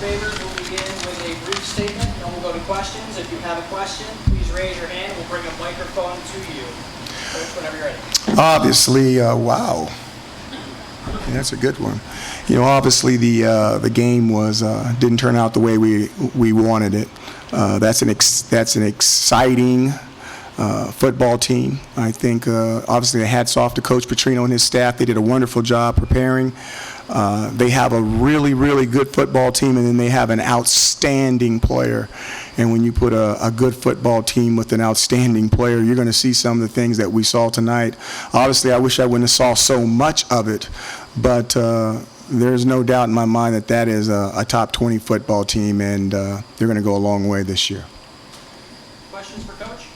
Babers will begin with a brief statement, and we'll go to questions. If you have a question, please raise your hand. We'll bring a microphone to you. Coach, whenever you're ready. Obviously, wow. Yeah, that's a good one. You know, obviously the game didn't turn out the way we wanted it. That's an exciting football team. I think obviously hats off to Coach Petrino and his staff. They did a wonderful job preparing. They have a really, really good football team, and then they have an outstanding player. And when you put a good football team with an outstanding player, you're going to see some of the things that we saw tonight. Obviously, I wish I wouldn't have saw so much of it, but there's no doubt in my mind that that is a top 20 football team, and they're going to go a long way this year. Questions for Coach?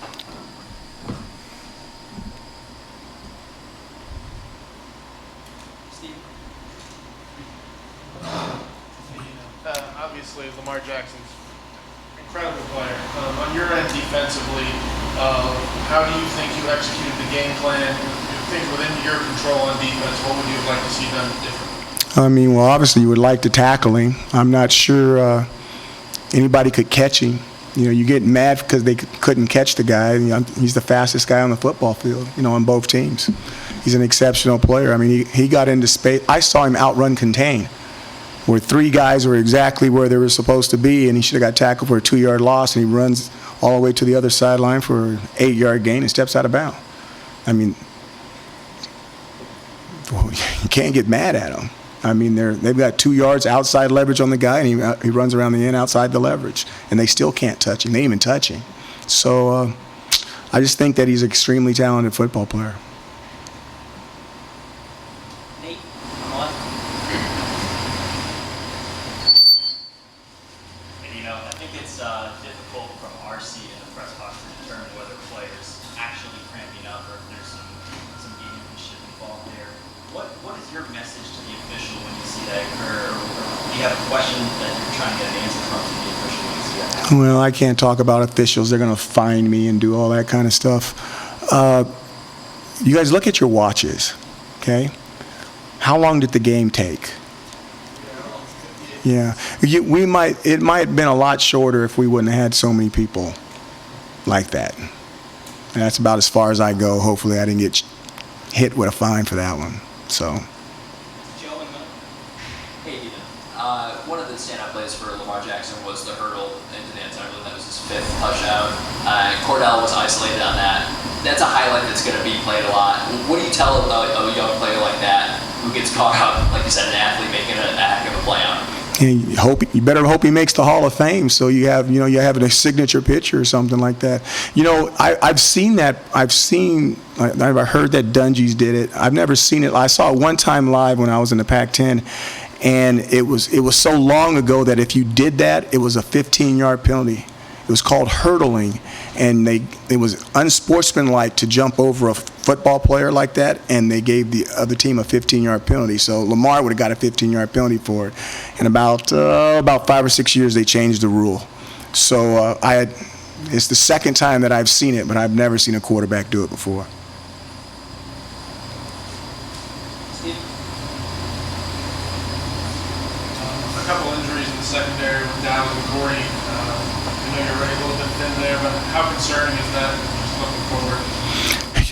Obviously, Lamar Jackson's an incredible player. On your end, defensively, how do you think you executed the game plan? Things within your control on defense, what would you like to see done differently? I mean, well, obviously you would like to tackle him. I'm not sure anybody could catch him. You know, you get mad because they couldn't catch the guy. You know, he's the fastest guy on the football field, you know, on both teams. He's an exceptional player. I mean, he got into space. I saw him outrun contain, where three guys were exactly where they were supposed to be, and he should have got tackled for a 2-yard loss, and he runs all the way to the other sideline for an 8-yard gain and steps out of bounds. I mean, you can't get mad at him. I mean, they've got 2 yards outside leverage on the guy, and he runs around the end outside the leverage, and they still can't touch him. They didn't even touch him. So I just think that he's an extremely talented football player. Nate, on. And, you know, I think it's difficult from our seat in the press box to determine whether players actually cramping up or if there's some gamesmanship involved there. What is your message to the official when you see that occur? Or do you have a question that you're trying to get an answer from the official when you see that happen? Well, I can't talk about officials. They're going to fine me and do all that kind of stuff. You guys look at your watches, okay? How long did the game take? Yeah, it might have been a lot shorter if we wouldn't have had so many people like that. And that's about as far as I go. Hopefully I didn't get hit with a fine for that one. So. Joe and Mel. Hey, Dino. One of the standout plays for Lamar Jackson was the hurdle into the end zone. I believe that was his 5th touchdown. Cordell was isolated on that. That's a highlight that's going to be played a lot. What do you tell a young player like that who gets caught up, like you said, an athlete making a heck of a play on him? And you better hope he makes the Hall of Fame, so you have a signature picture or something like that. You know, I've seen that. I've heard that Dungy's did it. I've never seen it. I saw it one time live when I was in the Pac-10, and it was so long ago that if you did that, it was a 15-yard penalty. It was called hurdling, and it was unsportsmanlike to jump over a football player like that, and they gave the other team a 15-yard penalty. So Lamar would have got a 15-yard penalty for it. And about 5 or 6 years, they changed the rule. So it's the second time that I've seen it, but I've never seen a quarterback do it before. Steve? A couple injuries in the secondary with Dallas and Corey. I know you're already a little bit thin there, but how concerning is that just looking forward?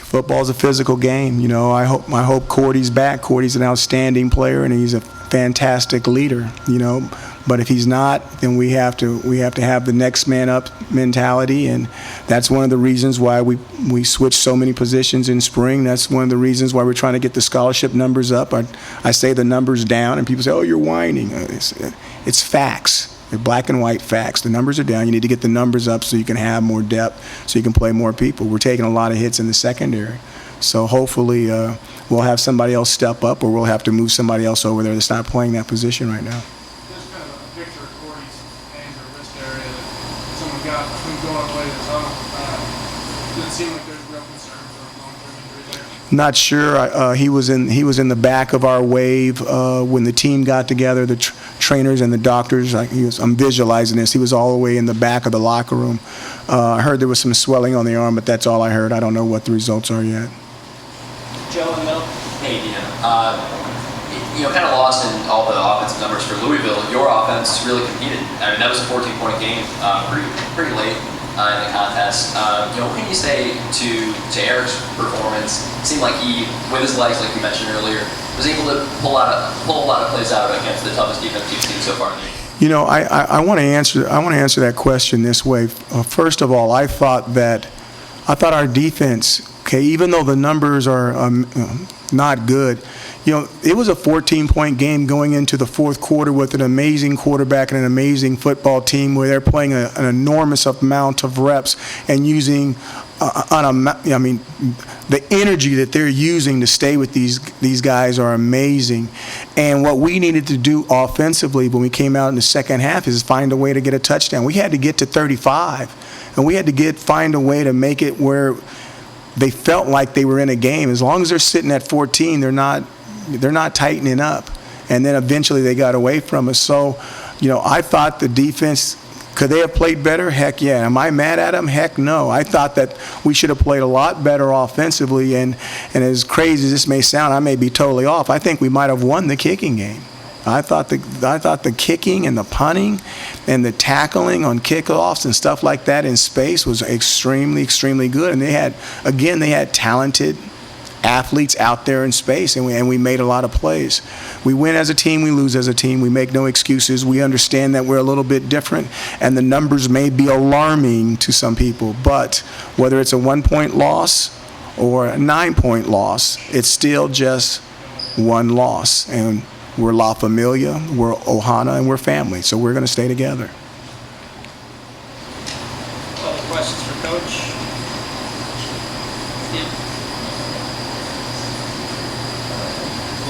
Football's a physical game. You know, I hope Cordy's back. Cordy's an outstanding player, and he's a fantastic leader. You know, but if he's not, then we have to have the next man up mentality, and that's one of the reasons why we switched so many positions in spring. That's one of the reasons why we're trying to get the scholarship numbers up. I say the numbers down, and people say, "Oh, you're whining." It's facts. They're black and white facts. The numbers are down. You need to get the numbers up so you can have more depth, so you can play more people. We're taking a lot of hits in the secondary. So hopefully we'll have somebody else step up, or we'll have to move somebody else over there that's not playing that position right now. There's kind of a picture of Corey's hands or wrist area that someone got when going all the way to the tunnel. Does it seem like there's real concern for long-term injury there? Not sure. He was in the back of our wave when the team got together, the trainers and the doctors. I'm visualizing this. He was all the way in the back of the locker room. I heard there was some swelling on the arm, but that's all I heard. I don't know what the results are yet. Joe and Mel. Hey, Dino. kind of lost in all the offensive numbers for Louisville. Your offense really competed. I mean, that was a 14-point game, pretty late in the contest. What can you say to Eric's performance? It seemed like he, with his legs, like you mentioned earlier, was able to pull a lot of plays out against the toughest defense you've seen so far in the year. I want to answer that question this way. First of all, I thought our defense, okay, even though the numbers are not good, it was a 14-point game going into the fourth quarter with an amazing quarterback and an amazing football team where they're playing an enormous amount of reps and using the energy that they're using to stay with these guys are amazing. And what we needed to do offensively when we came out in the second half is find a way to get a touchdown. We had to get to 35, and we had to find a way to make it where they felt like they were in a game. As long as they're sitting at 14, they're not tightening up. And then eventually they got away from us. So, I thought the defense, could they have played better? Heck yeah. Am I mad at them? Heck no. I thought that we should have played a lot better offensively. And as crazy as this may sound, I may be totally off. I think we might have won the kicking game. I thought the kicking and the punting and the tackling on kickoffs and stuff like that in space was extremely, extremely good. And they had talented athletes out there in space, and we made a lot of plays. We win as a team, we lose as a team. We make no excuses. We understand that we're a little bit different, and the numbers may be alarming to some people, but whether it's a 1-point loss or a 9-point loss, it's still just one loss. And we're La Familia, we're Ohana, and we're family, so we're going to stay together. Other questions for Coach?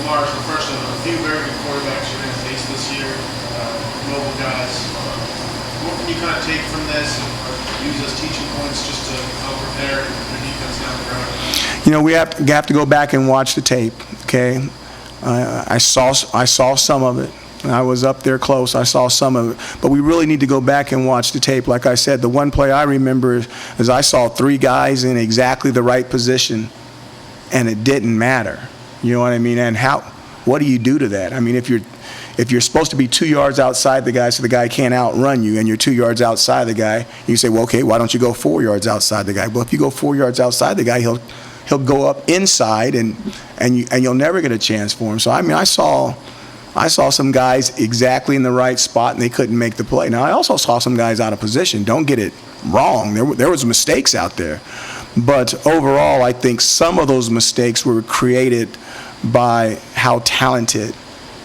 Lamar, so first, a few very good quarterbacks you're going to face this year, mobile guys. What can you kind of take from this and use as teaching points just to help prepare your defense down the road? We have to go back and watch the tape, okay? I saw some of it. I was up there close. I saw some of it. But we really need to go back and watch the tape. Like I said, the one play I remember is I saw 3 guys in exactly the right position, and it didn't matter. You know what I mean? And what do you do to that? I mean, if you're supposed to be 2 yards outside the guy so the guy can't outrun you, and you're 2 yards outside the guy, you say, well, okay, why don't you go 4 yards outside the guy? Well, if you go 4 yards outside the guy, he'll go up inside, and you'll never get a chance for him. So, I mean, I saw some guys exactly in the right spot, and they couldn't make the play. Now, I also saw some guys out of position. Don't get it wrong. There was mistakes out there. But overall, I think some of those mistakes were created by how talented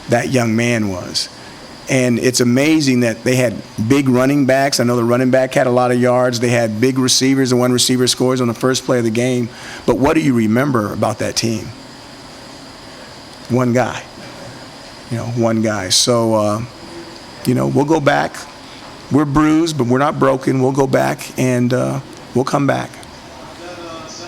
that young man was. And it's amazing that they had big running backs. I know the running back had a lot of yards. They had big receivers, and one receiver scores on the first play of the game. But what do you remember about that team? One guy. One guy. So, we'll go back. We're bruised, but we're not broken. We'll go back, and we'll come back. That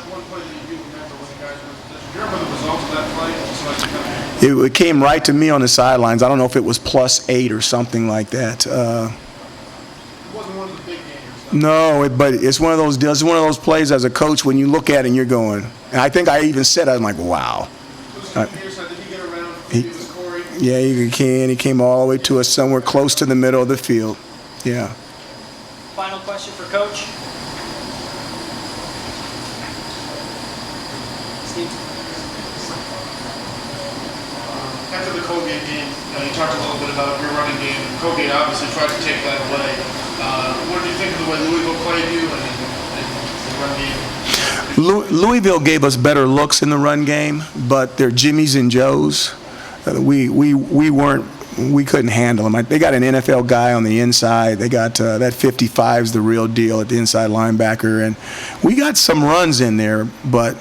one play that you do remember when the guys were in position, do you remember the results of that play? Just so I can kind of... It came right to me on the sidelines. I don't know if it was +8 or something like that. It wasn't one of the big games. No, but it's one of those deals. It's one of those plays as a coach when you look at it and you're going. And I think I even said, I'm like, wow. Did he get around? He was Corey. Yeah, he came all the way to us somewhere close to the middle of the field. Yeah. Final question for Coach. Steve? After the Colgate game, you talked a little bit about your running game. Colgate obviously tried to take that away. What did you think of the way Louisville played you and the run game? Louisville gave us better looks in the run game, but their Jimmies and Joes, we couldn't handle them. They got an NFL guy on the inside. They got that 55 is the real deal at the inside linebacker, and we got some runs in there, but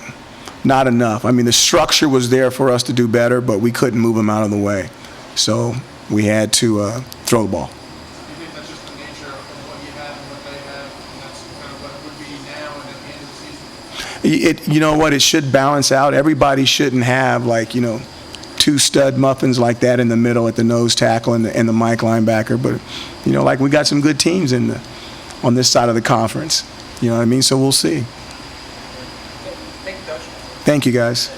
not enough. I mean, the structure was there for us to do better, but we couldn't move them out of the way. So we had to throw the ball. Do you think that's just the nature of what you have and what they have, and that's kind of what it would be now and at the end of the season? You know what? It should balance out. Everybody shouldn't have, 2 stud muffins like that in the middle at the nose tackle and the Mike linebacker. But, we got some good teams on this side of the conference. You know what I mean? So we'll see. Thank you, Coach. Thank you, guys.